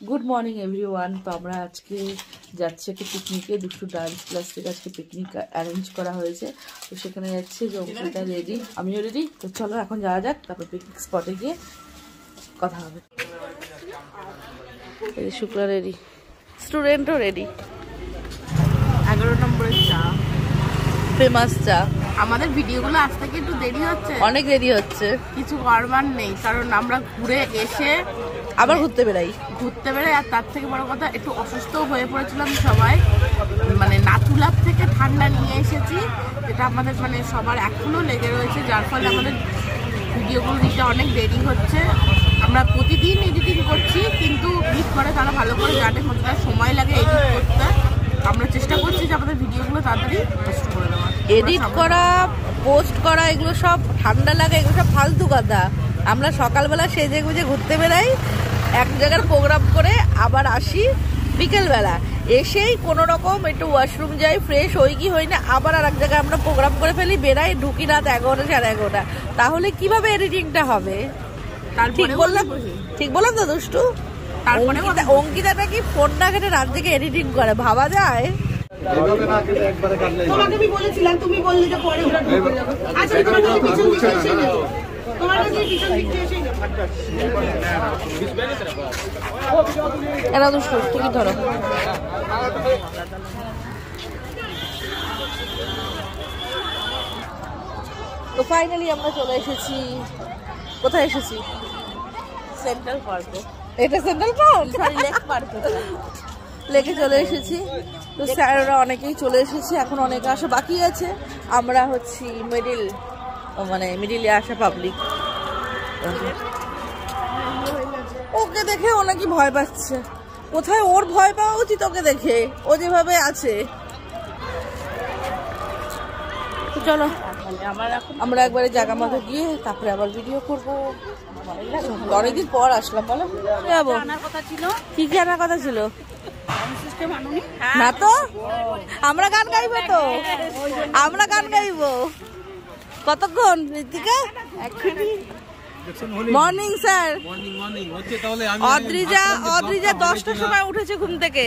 Good morning everyone. তো আমরা আজকে যাচ্ছি একটা পিকনিকে, দুষ্টু ডান্স ক্লাস থেকে আজকে পিকনিক অ্যারেঞ্জ করা হয়েছে। তো সেখানে যাচ্ছে যে অঙ্কিতা রেডি, আমিও রেডি। তো চলো এখন যাওয়া যাক, তারপর পিকনিক স্পটে গিয়ে কথা হবে। Shukla ready, স্টুডেন্টও ready. 11 নম্বরের চা, ফেমাস চা। আমাদের ভিডিওগুলো আজ থেকে একটু দেরি হচ্ছে, অনেক দেরি হচ্ছে, কিছু করবার নেই, কারণ আমরা ঘুরে এসে আবার ঘুরতে বেড়াই। আর তার থেকে বড় কথা একটু অসুস্থ হয়ে পড়েছিলাম সবাই, মানে নাতুলার থেকে ঠান্ডা নিয়ে এসেছি, যেটা আমাদের মানে সবার এখনো লেগে রয়েছে, যার ফলে আমাদের ভিডিওগুলো দিতে অনেক দেরি হচ্ছে। আমরা প্রতিদিন এডিটিং করছি, কিন্তু ক্লিক করে তারা ভালো করে জানে কতটা সময় লাগে এডিট করতে। আমরা চেষ্টা করছি যে আমাদের ভিডিওগুলো তাড়াতাড়ি পোস্ট করে দেওয়া। এডিট করা, পোস্ট করা, এগুলো সব ঠান্ডা লাগে, এগুলো সব ফালতু কথা। আমরা সকালবেলা সেজে গুজে ঘুরতে বেড়াই, এক জায়গার প্রোগ্রাম করে আবার আসি বিকেলবেলা, এসেই কোনো রকম একটু ওয়াশরুম যাই, ফ্রেশ হই কি হই না, আবার আর এক জায়গায় আমরা প্রোগ্রাম করে ফেলি, বেড়াই, ঢুকি রাত 11 সাড়ে 11টা। তাহলে কিভাবে এডিটিংটা হবে? ঠিক বললাম তো দুষ্টু? অঙ্কিতা নাকি ফোন না কেটে রাত থেকে এডিটিং করে, ভাবা যায়? তোমাকে বলেছিলাম, তুমি বললে যে পরে আচ্ছা তোমার পিছন দিকে এসে যাও, তোমার পিছন দিকে এসে যাও। এরা দুষ্টু, তুমি ধরো। তো ফাইনালি আমরা চলে এসেছি। কোথায় এসেছি? সেন্ট্রাল পার্কে। এটা সেন্ট্রাল পার্ক, সরি লেক পার্কে। লেকে চলে এসেছি। তো স্যাররা অনেকেই চলে এসেছে, এখন অনেকে আসা বাকি আছে। আমরা হচ্ছি মিডিলে আসা পাবলিক। ওকে দেখে ও নাকি ভয় পাচ্ছে। কোথায় ওর ভয় পাওয়া উচিত ওকে দেখে? ও যেভাবে আছে। চলো আমরা একবারে জায়গা মতো গিয়ে তারপরে আবার ভিডিও করবো। অনেকদিন পর আসলাম, বলো যাবো। কি কি আনার কথা ছিল? না তো, আমরা গান গাইবো, তো আমরা গান গাইবো। কতক্ষণ ঋতিকা? Morning sir. অদ্রিজা 10টার সময় উঠেছে ঘুম থেকে।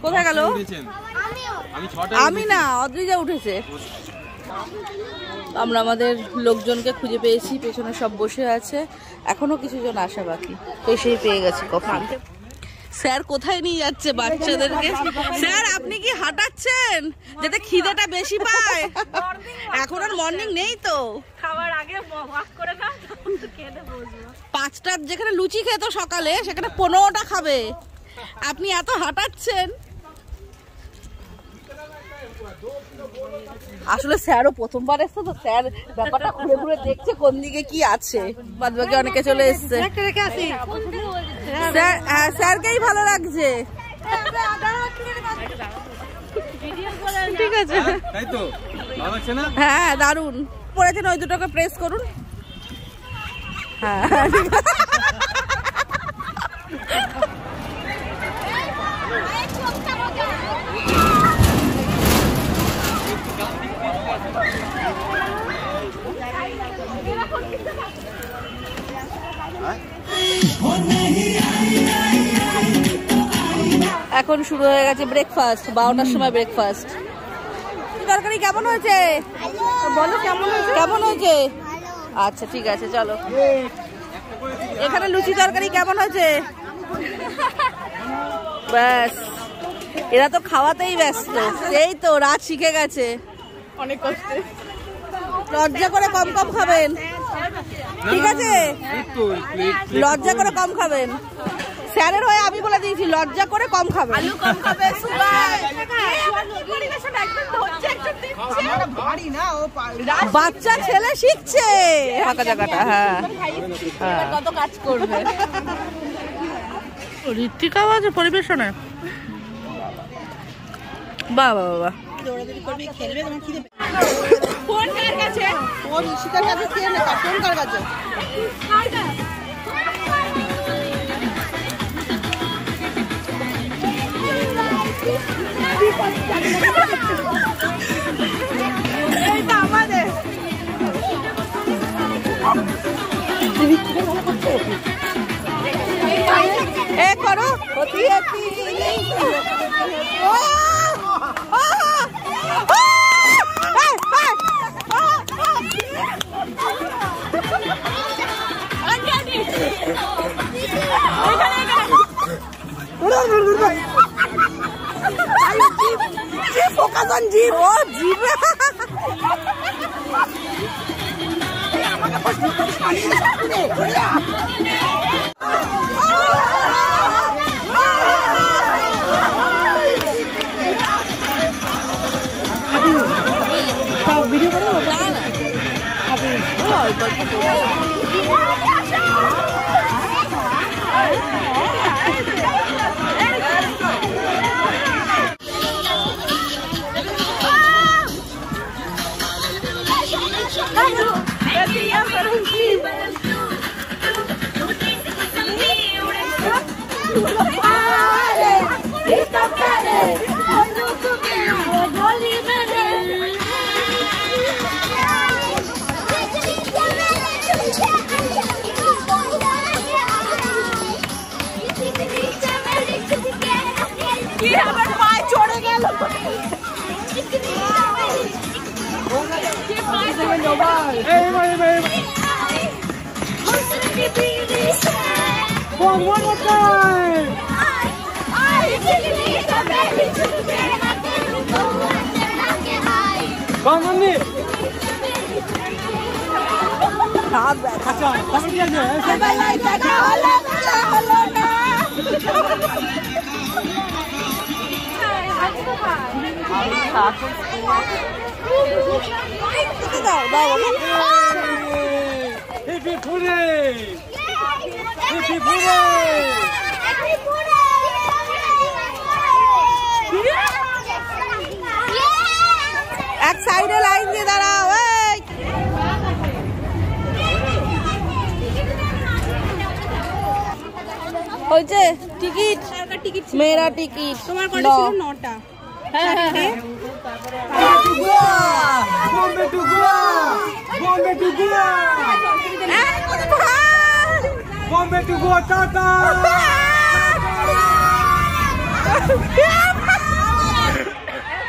কোথায় গেল? আমি না, অদ্রিজা উঠেছে। আমরা আমাদের লোকজনকে খুঁজে পেয়েছি, পেছনে সব বসে আছে, এখনো কিছু জন আসা বাকি। তো সেই পেয়ে গেছি কখন। স্যার কোথায় নিয়ে যাচ্ছে বাচ্চাদেরকে? স্যার আপনি কি হাঁটাচ্ছেন যাতে খিদেটা বেশি পায়? এখন আর মর্নিং নেই তো, খাবার আগে ওয়াক করে না, 5টার যেখানে লুচি খেত সকালে সেখানে 15টা খাবে। আপনি এত হাঁটাচ্ছেন। আসলে স্যারও প্রথমবার এসছে তো, স্যার ব্যাপারটা ঘুরে ঘুরে দেখছে কোন দিকে কি আছে। বাদ বাকি অনেকে চলে এসছে। স্যারকেই ভালো লাগছে। ঠিক আছে, হ্যাঁ দারুন পড়েছেন। ওই দুটোকে প্রেস করুন। হ্যাঁ এখন শুরু হয়ে গেছে ব্রেকফাস্ট। 12টার সময় ব্রেকফাস্ট। তরকারি কেমন হয়েছে বলো? কেমন হয়েছে? আচ্ছা ঠিক আছে, চলো। এখানে লুচি তরকারি কেমন হয়েছে? ব্যাস, এরা তো খাওয়াতেই ব্যস্ত। এই তো রাত শিখে গেছে অনেক কষ্টে। লজ্জা করে কম কম খাবেন, ঠিক আছে? লজ্জা করে কম খাবেন। স্যারের হয়ে আমি বলে দিয়েছি, লজ্জা করে কম খাবে। আলু কম খাবে, বাচ্চা ছেলে শিখছে আঁকা জায়গাটা। হ্যাঁ, কত কাজ করবে। ঋত্বিকাও আছে পরিবেশনে। বাবা বাবা, ফোন কার কাছে? ফোন ঈশিতার কাছে। কে না, ফোন কার কাছে? আমাদের এ করো Focus on jeep. Oh, jeep. Video करो ना One more time. Come on, me. अच्छा, कब किया जाए? एक साइडे लाइन দিয়ে দাঁড়াও এই ওই যে টিকিট মেরা টিকিট তোমার কত ছিল 9টা হ্যাঁ হ্যাঁ বম্বে টু গোয়া বম্বে টু গোয়া টাটা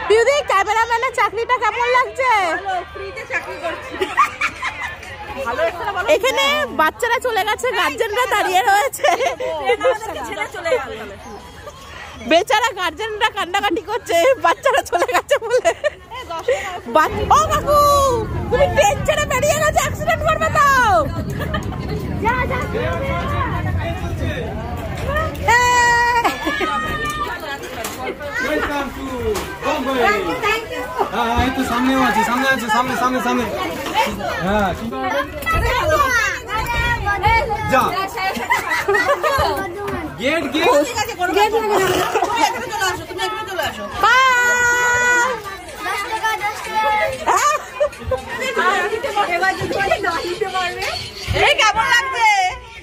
দিদি ক্যামেরাম্যানের চাকরিটা কেমন লাগছে? ভালো, ফ্রিতে চাকরি করছি। ভালো একটা বলো। এখানে বাচ্চারা চলে গেছে, গার্জেনরা দাঁড়িয়ে রয়েছে। ছেলে চলে গেল। বেচারা গার্জেনরা কান্নাকাটি করছে, বাচ্চারা চলে গেছে বলে। ও কাকু, তুমি ট্রেন ছেড়ে বেরিয়ে গেছে, অ্যাক্সিডেন্ট করবে তো। যা যা। Welcome to Bombay. Thank you. हाँ, तो सामने सामने। हाँ, जा। गेट।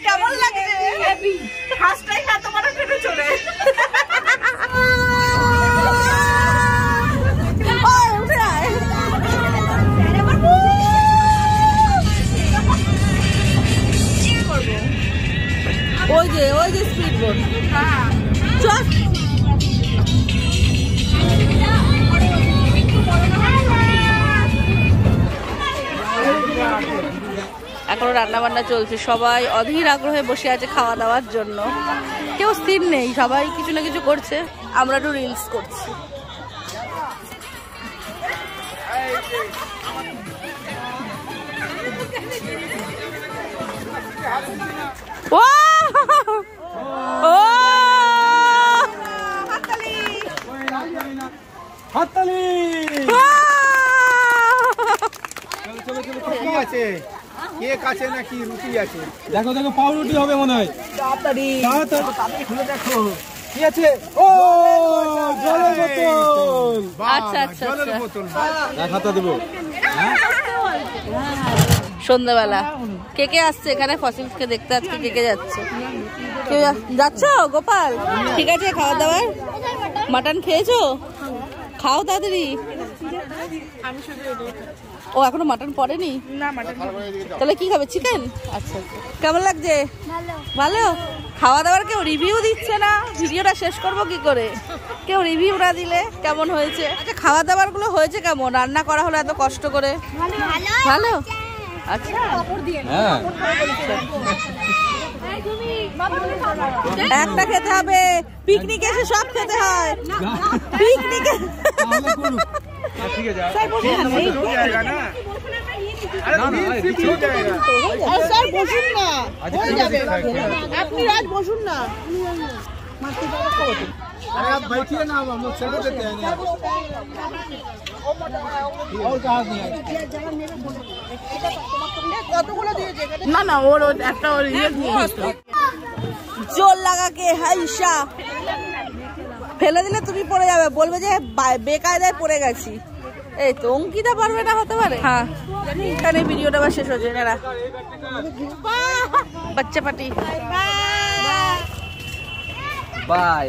কেমন লাগছে? ফার্স্ট টাইম এত বড় ট্রেনে চলে। ওই যে স্পিড বোট চল এখনো রান্না বান্না চলছে, সবাই অধীর আগ্রহে বসে আছে খাওয়া দাওয়ার জন্য, কেউ স্থির নেই, সবাই কিছু না কিছু করছে, আমরা একটু রিলস করছি। ও হাততালি চলো আছে কেক আছে নাকি রুটি আছে? দেখো পাউরুটি হবে মনে হয়। তাড়াতাড়ি খুলে দেখো কি আছে। ও জলের বোতল। আচ্ছা জলের বোতল এক হাতা দেবো। সন্ধ্যাবেলা কে কে আসছে এখানে? ফসিলসকে দেখতে আজকে কে কে যাচ্ছে? কেউ যাচ্ছ? গোপাল ঠিক আছে, খাওয়া দাওয়ার মাটন খেয়েছো? খাও তাড়াতাড়ি। ও এখনো মাটন পড়েনি? তাহলে কি খাবে? চিকেন? আচ্ছা কেমন লাগছে? ভালো। খাওয়া দাওয়ার কেউ রিভিউ দিচ্ছে না, ভিডিওটা শেষ করবো কি করে? কেউ রিভিউ না দিলে কেমন হয়েছে? আচ্ছা খাওয়া দাওয়ার গুলো হয়েছে কেমন? রান্না করা হলো এত কষ্ট করে? ভালো। আচ্ছা একটা খেতে হবে, পিকনিক এসে সব খেতে হয়। পিকনিকে ঠিক আছে স্যার বসুন না, হয়ে যাবে, আপনি রাজ বসুন না। अरे आप बैठिए ना, हम लोग चले देते हैं और कहाँ नहीं है না না ওর একটা ওর ইয়ে জোর লাগাকে হাইসা ফেলে দিলে তুমি পড়ে যাবে, বলবে যে বেকায়দায় পড়ে গেছি। এই তো অঙ্কিতা পারবে না, হতে পারে। হ্যাঁ এখানে ভিডিওটা আবার শেষ হচ্ছে। এরা বাচ্চা পার্টি বাই।